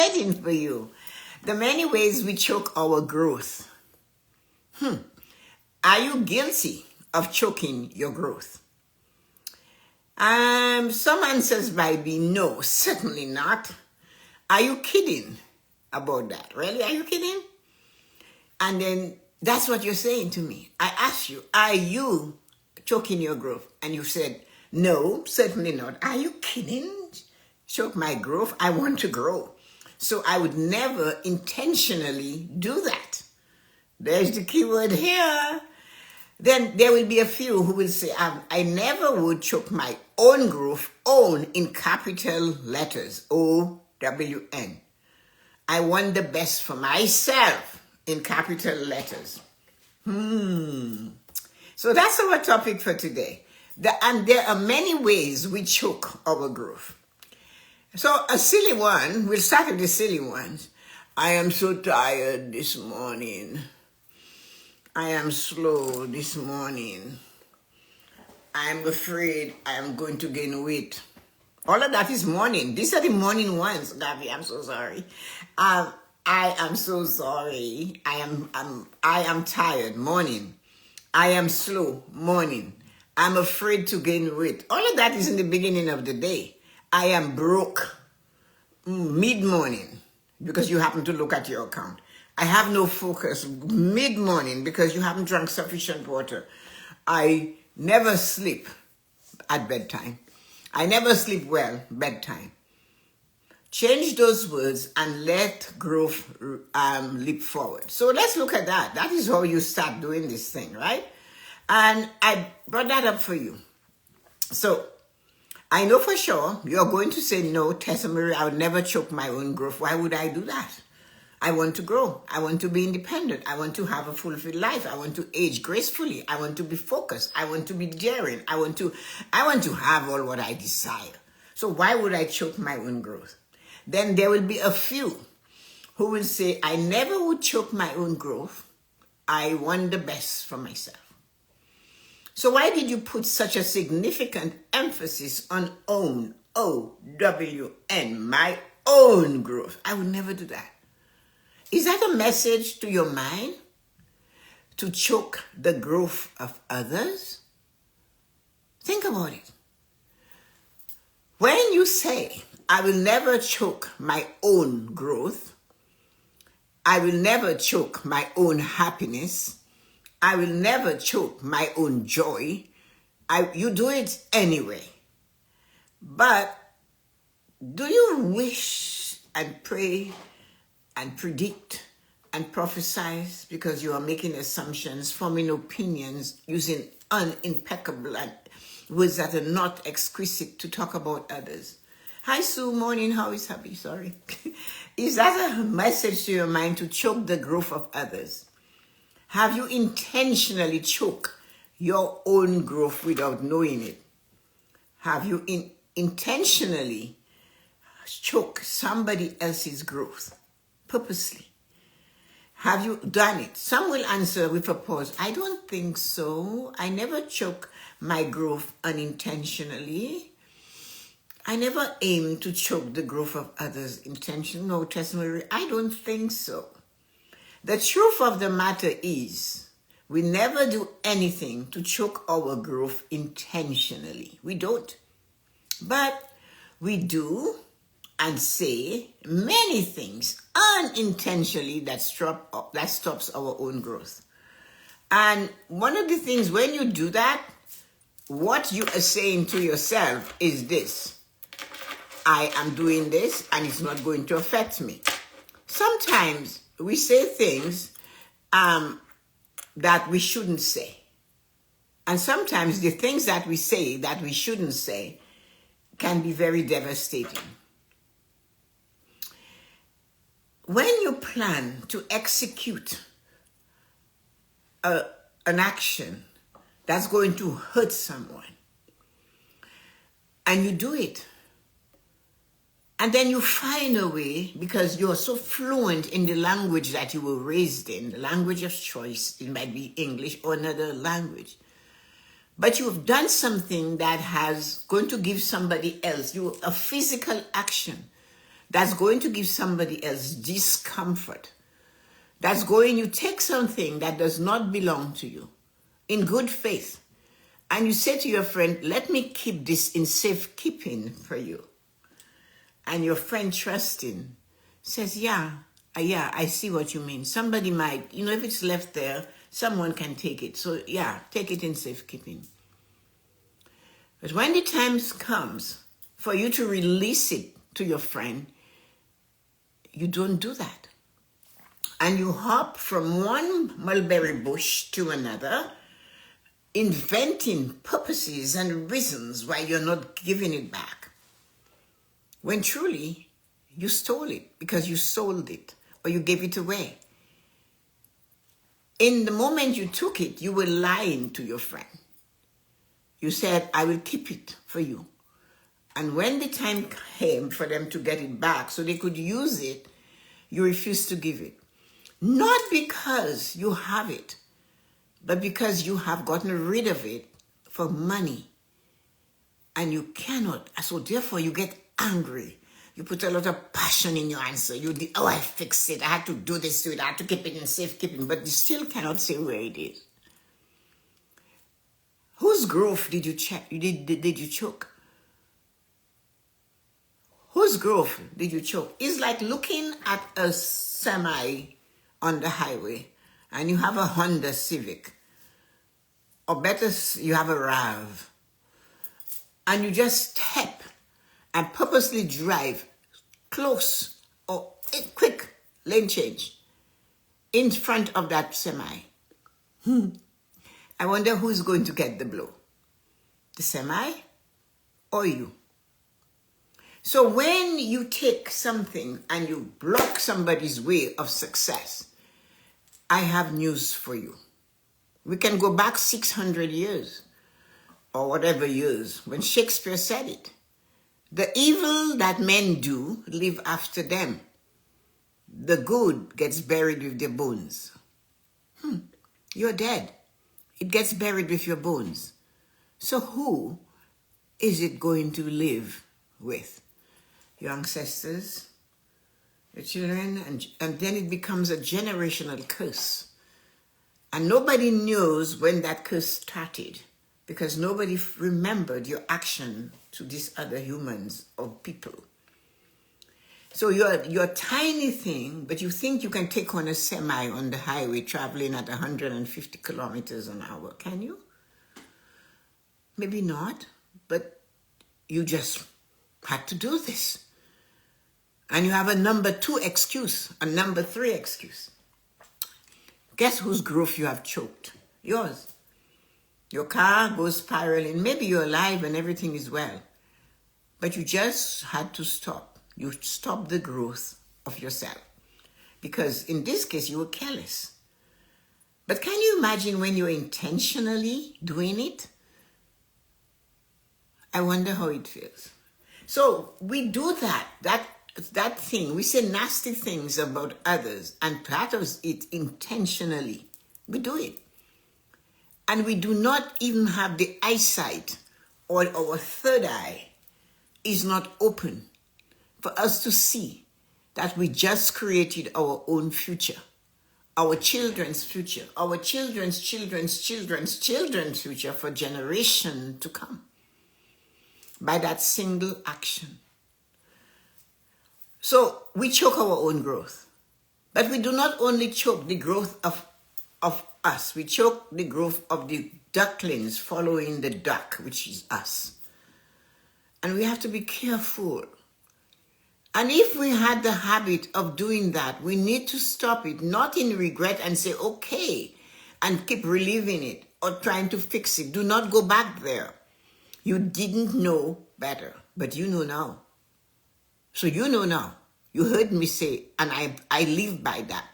Waiting for you. The many ways we choke our growth. Are you guilty of choking your growth? Some answers might be no, certainly not. Are you kidding about that? Really? Are you kidding? And then that's what you're saying to me. I asked you, are you choking your growth? And you said, no, certainly not. Are you kidding? Choke my growth? I want to grow. So I would never intentionally do that. There's the key word here. Then there will be a few who will say, I never would choke my own growth, own in capital letters, O-W-N. I want the best for myself in capital letters. So that's our topic for today. And there are many ways we choke our growth. So a silly one, we'll start with the silly ones. I am so tired this morning. I am slow this morning. I'm afraid I am going to gain weight. All of that is morning. These are the morning ones, Gabby. I'm so sorry. I am so sorry. I am tired. Morning. I am slow. Morning. I'm afraid to gain weight. All of that is in the beginning of the day. I am broke. Mid-morning, because you happen to look at your account. I have no focus. Mid-morning, because you haven't drunk sufficient water. I never sleep at bedtime. I never sleep well, bedtime. Change those words and let growth leap forward. So let's look at that. That is how you start doing this thing, right? And I brought that up for you. So I know for sure you're going to say, no, Tessa-Marie, I would never choke my own growth. Why would I do that? I want to grow. I want to be independent. I want to have a fulfilled life. I want to age gracefully. I want to be focused. I want to be daring. I want to have all what I desire. So why would I choke my own growth? Then there will be a few who will say, I never would choke my own growth. I want the best for myself. So why did you put such a significant emphasis on own, O-W-N, my own growth? I would never do that. Is that a message to your mind? To choke the growth of others? Think about it. When you say, I will never choke my own growth, I will never choke my own happiness, I will never choke my own joy. You do it anyway. But do you wish and pray and predict and prophesy because you are making assumptions, forming opinions, using unimpeccable words that are not exquisite to talk about others? Hi, Sue. Morning. How is happy? Sorry. Is that a message to your mind to choke the growth of others? Have you intentionally choked your own growth without knowing it? Have you intentionally choked somebody else's growth purposely? Have you done it? Some will answer with a pause. I don't think so. I never choke my growth unintentionally. I never aim to choke the growth of others intentionally. No, Tessa-Marie, I don't think so. The truth of the matter is, we never do anything to choke our growth intentionally. We don't. But we do and say many things unintentionally that stops our own growth. And one of the things, when you do that, what you are saying to yourself is this: I am doing this and it's not going to affect me. Sometimes we say things that we shouldn't say. And sometimes the things that we say that we shouldn't say can be very devastating. When you plan to execute an action that's going to hurt someone, and you do it, and then you find a way, because you're so fluent in the language that you were raised in, the language of choice, it might be English or another language. But you've done something that has going to give somebody else, a physical action that's going to give somebody else discomfort. You take something that does not belong to you in good faith, and you say to your friend, let me keep this in safekeeping for you. And your friend, trusting, says, yeah, I see what you mean. Somebody might, if it's left there, someone can take it. So yeah, take it in safekeeping. But when the time comes for you to release it to your friend, you don't do that. And you hop from one mulberry bush to another, inventing purposes and reasons why you're not giving it back. When truly, you stole it because you sold it or you gave it away. In the moment you took it, you were lying to your friend. You said, I will keep it for you. And when the time came for them to get it back so they could use it, you refused to give it. Not because you have it, but because you have gotten rid of it for money. And you cannot. So therefore you get angry. You put a lot of passion in your answer. I fixed it. I had to do this to it. I had to keep it in safekeeping. But you still cannot say where it is. Whose growth did you check? Did you choke? Whose growth did you choke? It's like looking at a semi on the highway and you have a Honda Civic. Or better, you have a RAV. And you just step and purposely drive close or quick lane change in front of that semi. I wonder who's going to get the blow, the semi or you. So when you take something and you block somebody's way of success, I have news for you. We can go back 600 years or whatever years when Shakespeare said it. The evil that men do live after them. The good gets buried with their bones. You're dead. It gets buried with your bones. So who is it going to live with? Your ancestors, your children, and then it becomes a generational curse. And nobody knows when that curse started because nobody remembered your action to these other humans or people. So you're a tiny thing, but you think you can take on a semi on the highway traveling at 150 kilometers an hour. Can you? Maybe not, but you just had to do this. And you have a number 2 excuse, a number 3 excuse. Guess whose growth you have choked? Yours. Your car goes spiraling. Maybe you're alive and everything is well. But you just had to stop. You stopped the growth of yourself. Because in this case, you were careless. But can you imagine when you're intentionally doing it? I wonder how it feels. So we do that thing. We say nasty things about others, and part of it intentionally. We do it. And we do not even have the eyesight, or our third eye is not open for us to see that we just created our own future, our children's future, our children's children's future for generation to come by that single action. So we choke our own growth. But we do not only choke the growth of us, we choke the growth of the ducklings following the duck, which is us. And we have to be careful. And if we had the habit of doing that, we need to stop it, not in regret and say, okay, and keep reliving it or trying to fix it. Do not go back there. You didn't know better, but you know now. So you know now. You heard me say, and I live by that.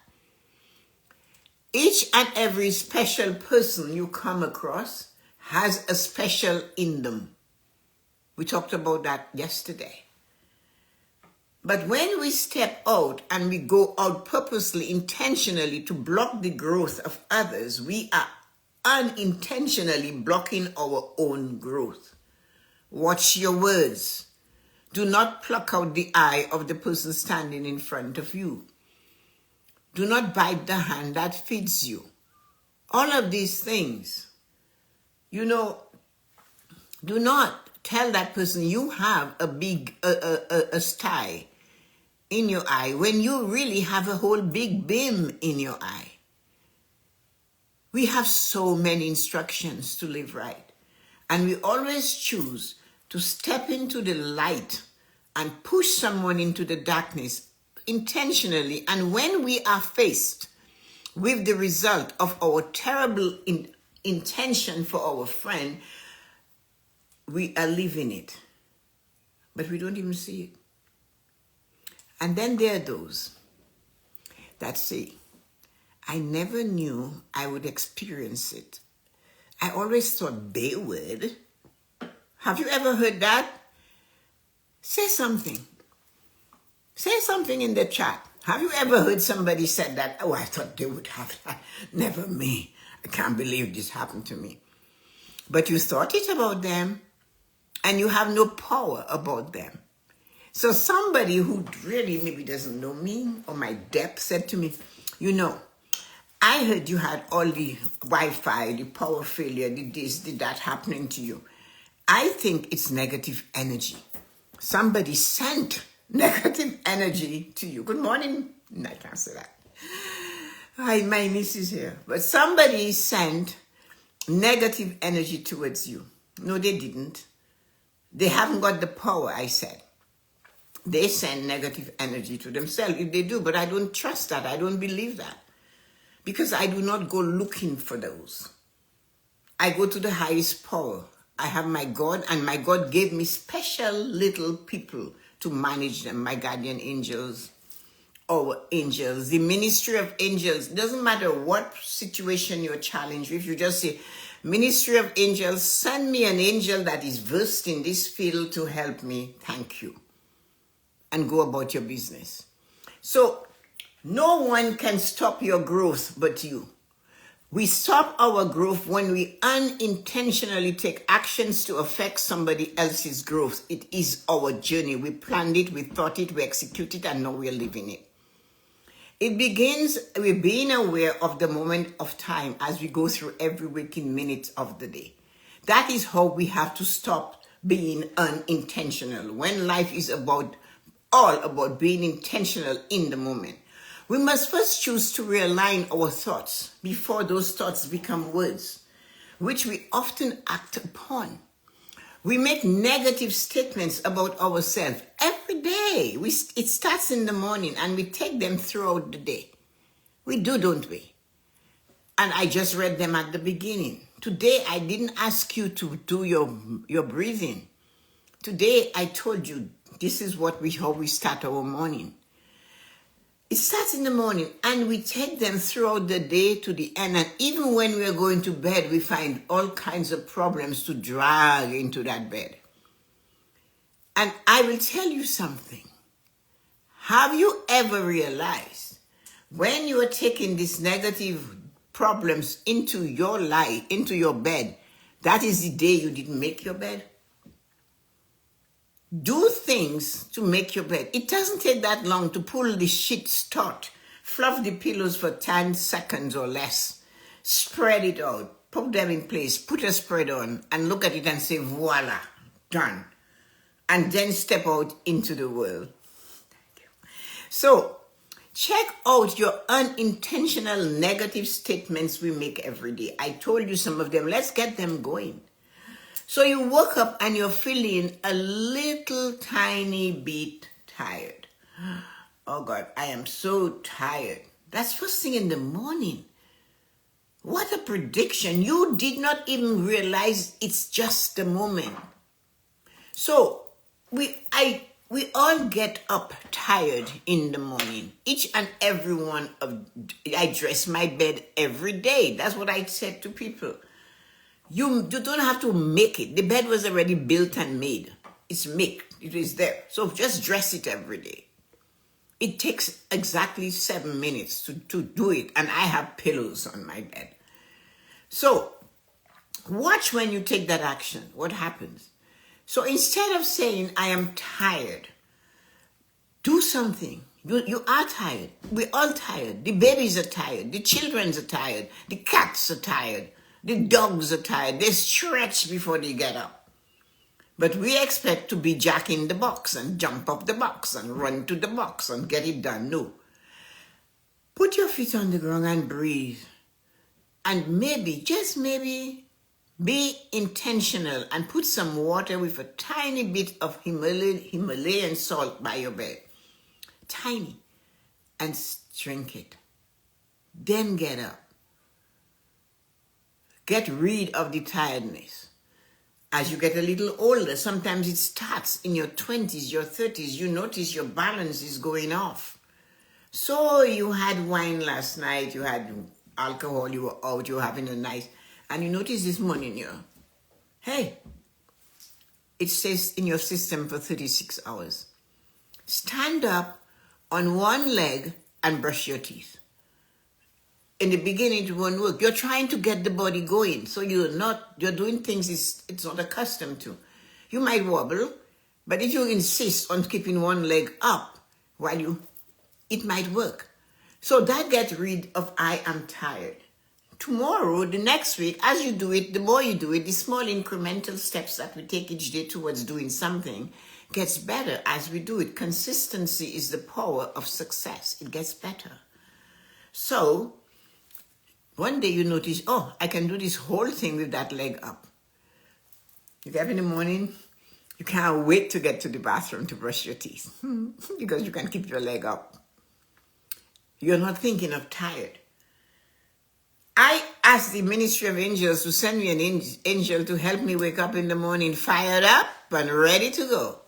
Each and every special person you come across has a special in them. We talked about that yesterday. But when we step out and we go out purposely, intentionally to block the growth of others, we are unintentionally blocking our own growth. Watch your words. Do not pluck out the eye of the person standing in front of you. Do not bite the hand that feeds you. All of these things, do not tell that person you have a big a sty in your eye when you really have a whole big beam in your eye. We have so many instructions to live right, and we always choose to step into the light and push someone into the darkness intentionally. And when we are faced with the result of our terrible intention for our friend, we are living it, but we don't even see it. And then there are those that say, I never knew I would experience it. I always thought they would. Have you ever heard that? Say something. Say something in the chat. Have you ever heard somebody said that? Oh, I thought they would have that. Never me. I can't believe this happened to me. But you thought it about them, and you have no power about them. So somebody who really maybe doesn't know me or my depth said to me, I heard you had all the Wi-Fi, the power failure, the this, the that happening to you. I think it's negative energy. Somebody sent negative energy to you. Good morning. No, I can't say that. Hi, my niece is here. But somebody sent negative energy towards you. No, they didn't. They haven't got the power, I said. They send negative energy to themselves if they do, but I don't trust that. I don't believe that. Because I do not go looking for those. I go to the highest power. I have my God, and my God gave me special little people to manage them, my guardian angels, or angels, the ministry of angels. It doesn't matter what situation you're challenged with, you just say, Ministry of Angels, send me an angel that is versed in this field to help me. Thank you. And go about your business. So, no one can stop your growth but you. We stop our growth when we unintentionally take actions to affect somebody else's growth. It is our journey. We planned it, we thought it, we executed it, and now we're living it. It begins with being aware of the moment of time as we go through every waking minute of the day. That is how we have to stop being unintentional. When life is all about being intentional in the moment. We must first choose to realign our thoughts before those thoughts become words, which we often act upon. We make negative statements about ourselves every day. It starts in the morning and we take them throughout the day. We do, don't we? And I just read them at the beginning. Today, I didn't ask you to do your breathing. Today, I told you this is how we start our morning. It starts in the morning and we take them throughout the day to the end. And even when we are going to bed, we find all kinds of problems to drag into that bed. And I will tell you something. Have you ever realized when you are taking these negative problems into your life, into your bed, that is the day you didn't make your bed? Do things to make your bed. It doesn't take that long to pull the sheets taut, fluff the pillows for 10 seconds or less, spread it out, put them in place, put a spread on, and look at it and say, voila, done. And then step out into the world. Thank you. So, check out your unintentional negative statements we make every day. I told you some of them. Let's get them going. So you woke up and you're feeling a little tiny bit tired. Oh God, I am so tired. That's first thing in the morning. What a prediction. You did not even realize it's just a moment. So we all get up tired in the morning. Each and every one I dress my bed every day. That's what I said to people. You don't have to make it. The bed was already built and made. It's made. It is there. So just dress it every day. It takes exactly 7 minutes to do it. And I have pillows on my bed. So watch when you take that action. What happens? So instead of saying, I am tired, do something. You are tired. We're all tired. The babies are tired. The children are tired. The cats are tired. The dogs are tired. They stretch before they get up. But we expect to be Jack in the box and jump up the box and run to the box and get it done. No. Put your feet on the ground and breathe. And maybe, just maybe, be intentional and put some water with a tiny bit of Himalayan salt by your bed. Tiny. And drink it. Then get up. Get rid of the tiredness. As you get a little older, sometimes it starts in your 20s, your 30s. You notice your balance is going off. So you had wine last night, you had alcohol, you were out, you were having a night, and you notice this morning, hey, it stays in your system for 36 hours. Stand up on one leg and brush your teeth. In the beginning, it won't work. You're trying to get the body going, so you're doing things it's not accustomed to. You might wobble, but if you insist on keeping one leg up it might work. So that gets rid of I am tired. Tomorrow, the next week, as you do it, the more you do it, the small incremental steps that we take each day towards doing something gets better as we do it. Consistency is the power of success. It gets better. So, one day you notice, I can do this whole thing with that leg up. You get up in the morning, you can't wait to get to the bathroom to brush your teeth because you can keep your leg up. You're not thinking of tired. I asked the Ministry of Angels to send me an angel to help me wake up in the morning fired up and ready to go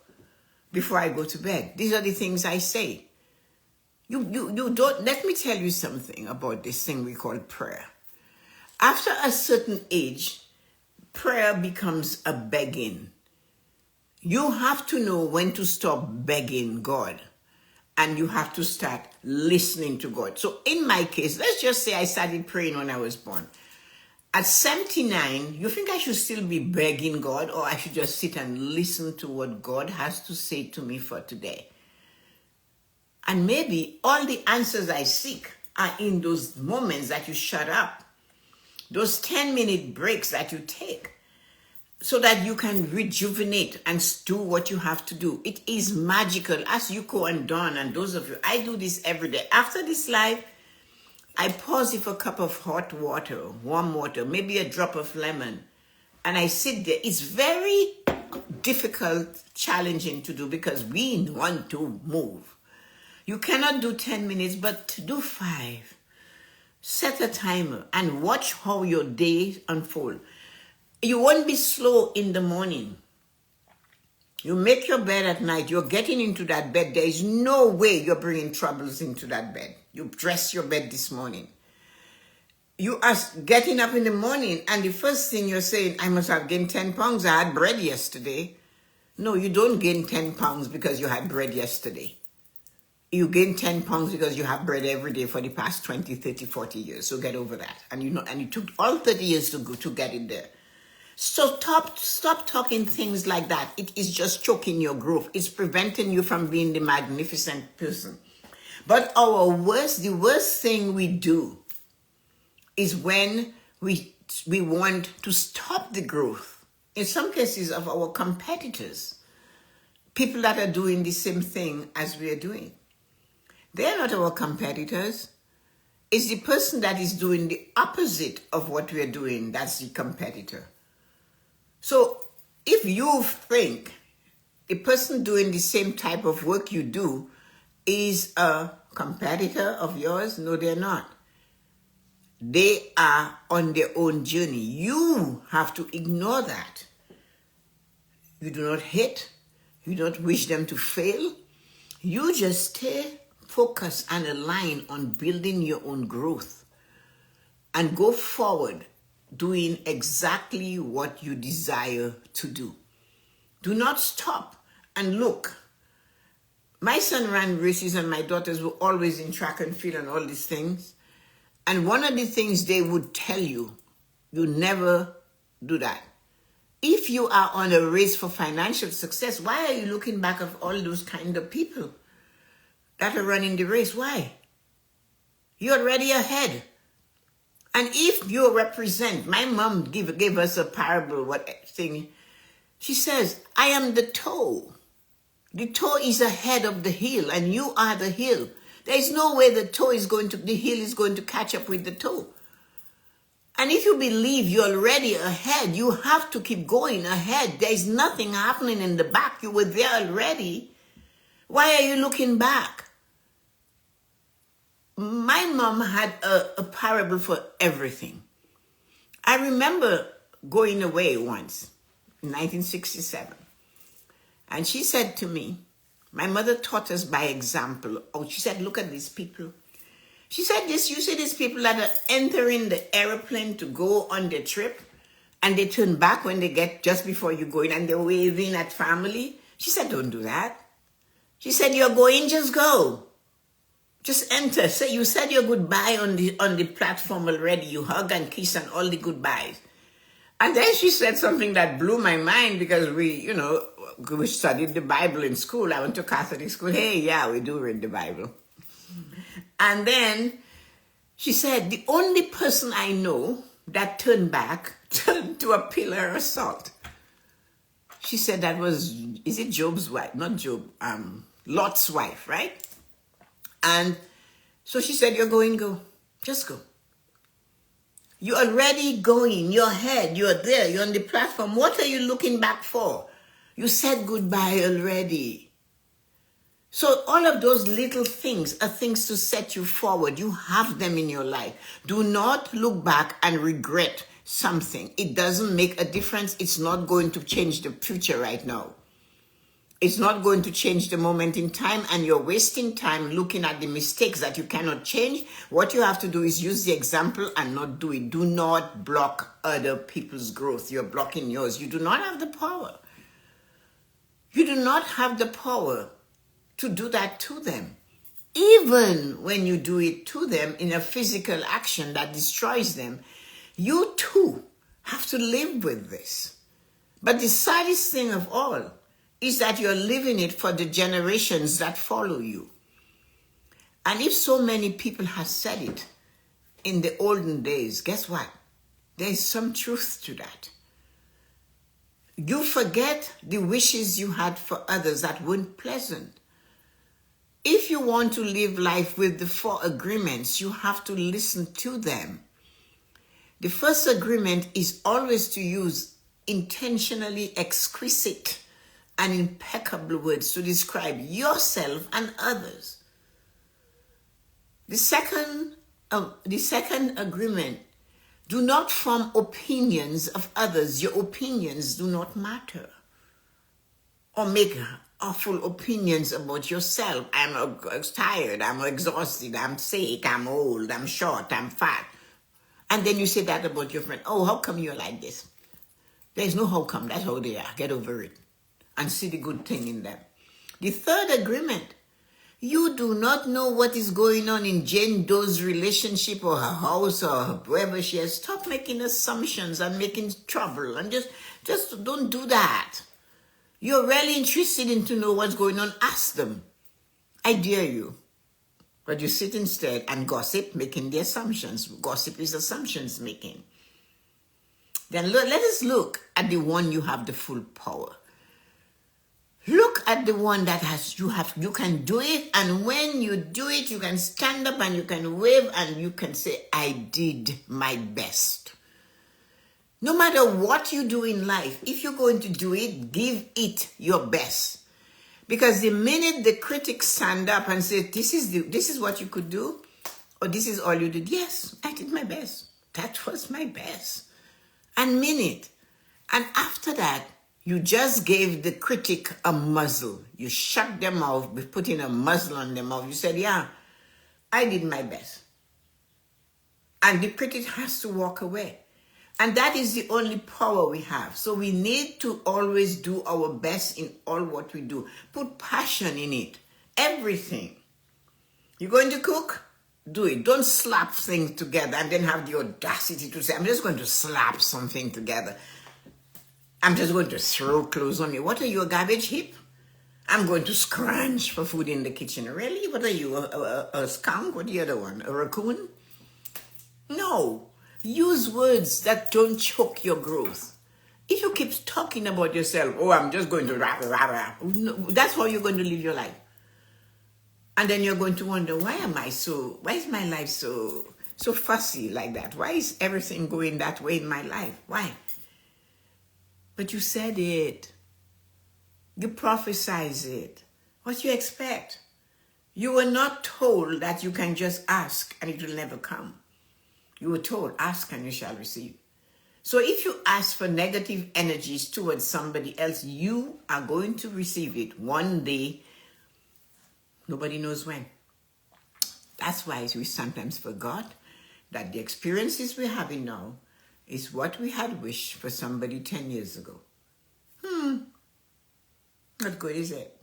before I go to bed. These are the things I say. You don't, let me tell you something about this thing we call prayer. After a certain age, prayer becomes a begging. You have to know when to stop begging God. And you have to start listening to God. So in my case, let's just say I started praying when I was born. At 79, you think I should still be begging God, or I should just sit and listen to what God has to say to me for today? And maybe all the answers I seek are in those moments that you shut up. Those 10-minute breaks that you take, so that you can rejuvenate and do what you have to do. It is magical. As Yuko and Dawn and those of you, I do this every day. After this live, I pause it for a cup of hot water, warm water, maybe a drop of lemon, and I sit there. It's very difficult, challenging to do because we want to move. You cannot do 10 minutes, but do 5. Set a timer and watch how your day unfolds. You won't be slow in the morning. You make your bed at night. You're getting into that bed. There is no way you're bringing troubles into that bed. You dress your bed this morning. You are getting up in the morning and the first thing you're saying, I must have gained 10 pounds. I had bread yesterday. No, you don't gain 10 pounds because you had bread yesterday. You gain 10 pounds because you have bread every day for the past 20, 30, 40 years. So get over that. And it took all 30 years to get it there. So stop talking things like that. It is just choking your growth. It's preventing you from being the magnificent person. But the worst thing we do is when we want to stop the growth. In some cases of our competitors, people that are doing the same thing as we are doing. They're not our competitors. It's the person that is doing the opposite of what we are doing that's the competitor. So if you think the person doing the same type of work you do is a competitor of yours, no, they're not. They are on their own journey. You have to ignore that. You do not hate. You don't wish them to fail. You just stay focused and aligned on building your own growth and go forward doing exactly what you desire to do. Do not stop and look. My son ran races and my daughters were always in track and field and all these things. And one of the things they would tell you, you never do that. If you are on a race for financial success, why are you looking back at all those kind of people that are running the race? Why? You're already ahead. And if you represent, my mom gave us a parable, she says, I am the toe. The toe is ahead of the heel, and you are the heel. There is no way the heel is going to catch up with the toe. And if you believe you're already ahead, you have to keep going ahead. There is nothing happening in the back. You were there already. Why are you looking back? My mom had a parable for everything. I remember going away once in 1967. And she said to me, my mother taught us by example. Oh, she said, look at these people. She said this, you see these people that are entering the airplane to go on their trip, and they turn back when they get just before you go in, and they're waving at family. She said, don't do that. She said, you're going, just go. Just enter. Say you said your goodbye on the platform already. You hug and kiss and all the goodbyes. And then she said something that blew my mind, because we studied the Bible in school. I went to Catholic school. Hey, yeah, we do read the Bible. And then she said, the only person I know that turned to a pillar of salt. She said that was, is it Job's wife? Not Job, Lot's wife, right? And so she said, you're going, go. Just go. You're already going. You're ahead. You're there. You're on the platform. What are you looking back for? You said goodbye already. So all of those little things are things to set you forward. You have them in your life. Do not look back and regret something. It doesn't make a difference. It's not going to change the future right now. It's not going to change the moment in time, and you're wasting time looking at the mistakes that you cannot change. What you have to do is use the example and not do it. Do not block other people's growth. You're blocking yours. You do not have the power. You do not have the power to do that to them. Even when you do it to them in a physical action that destroys them, you too have to live with this. But the saddest thing of all is that you're living it for the generations that follow you. And if so many people have said it in the olden days, guess what? There is some truth to that. You forget the wishes you had for others that weren't pleasant. If you want to live life with the 4 agreements, you have to listen to them. The first agreement is always to use intentionally exquisite and impeccable words to describe yourself and others. The second agreement, do not form opinions of others. Your opinions do not matter. Or make awful opinions about yourself. I'm tired, I'm exhausted, I'm sick, I'm old, I'm short, I'm fat. And then you say that about your friend. Oh, how come you're like this? There's no how come. That's how they are. Get over it. And see the good thing in them. The third agreement, you do not know what is going on in Jane Doe's relationship or her house or wherever she is. Stop making assumptions and making trouble. And just don't do that. You're really interested in to know what's going on. Ask them. I dare you. But you sit instead and gossip, making the assumptions. Gossip is assumptions making. Then let us look at the one you have the full power. Look at the one that you can do it, and when you do it, you can stand up and you can wave and you can say, I did my best. No matter what you do in life, if you're going to do it, give it your best. Because the minute the critics stand up and say, this is what you could do, or this is all you did, yes, I did my best. That was my best. And mean it. And after that, you just gave the critic a muzzle. You shut them off by putting a muzzle on their mouth. You said, yeah, I did my best. And the critic has to walk away. And that is the only power we have. So we need to always do our best in all what we do. Put passion in it. Everything. You're going to cook? Do it. Don't slap things together and then have the audacity to say, I'm just going to slap something together. I'm just going to throw clothes on you. What are you, a garbage heap? I'm going to scrounge for food in the kitchen. Really? What are you, a skunk? What the other one? A raccoon? No. Use words that don't choke your growth. If you keep talking about yourself, oh, I'm just going to rah, rah, rah, no, that's how you're going to live your life. And then you're going to wonder, why is my life so fussy like that? Why is everything going that way in my life? Why? But you said it. You prophesize it. What do you expect? You were not told that you can just ask and it will never come. You were told, ask and you shall receive. So if you ask for negative energies towards somebody else, you are going to receive it one day. Nobody knows when. That's why we sometimes forgot that the experiences we're having now is what we had wished for somebody 10 years ago. Not good, is it?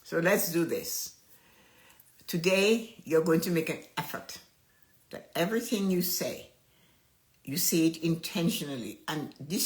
So let's do this. Today, you're going to make an effort that everything you say it intentionally. And this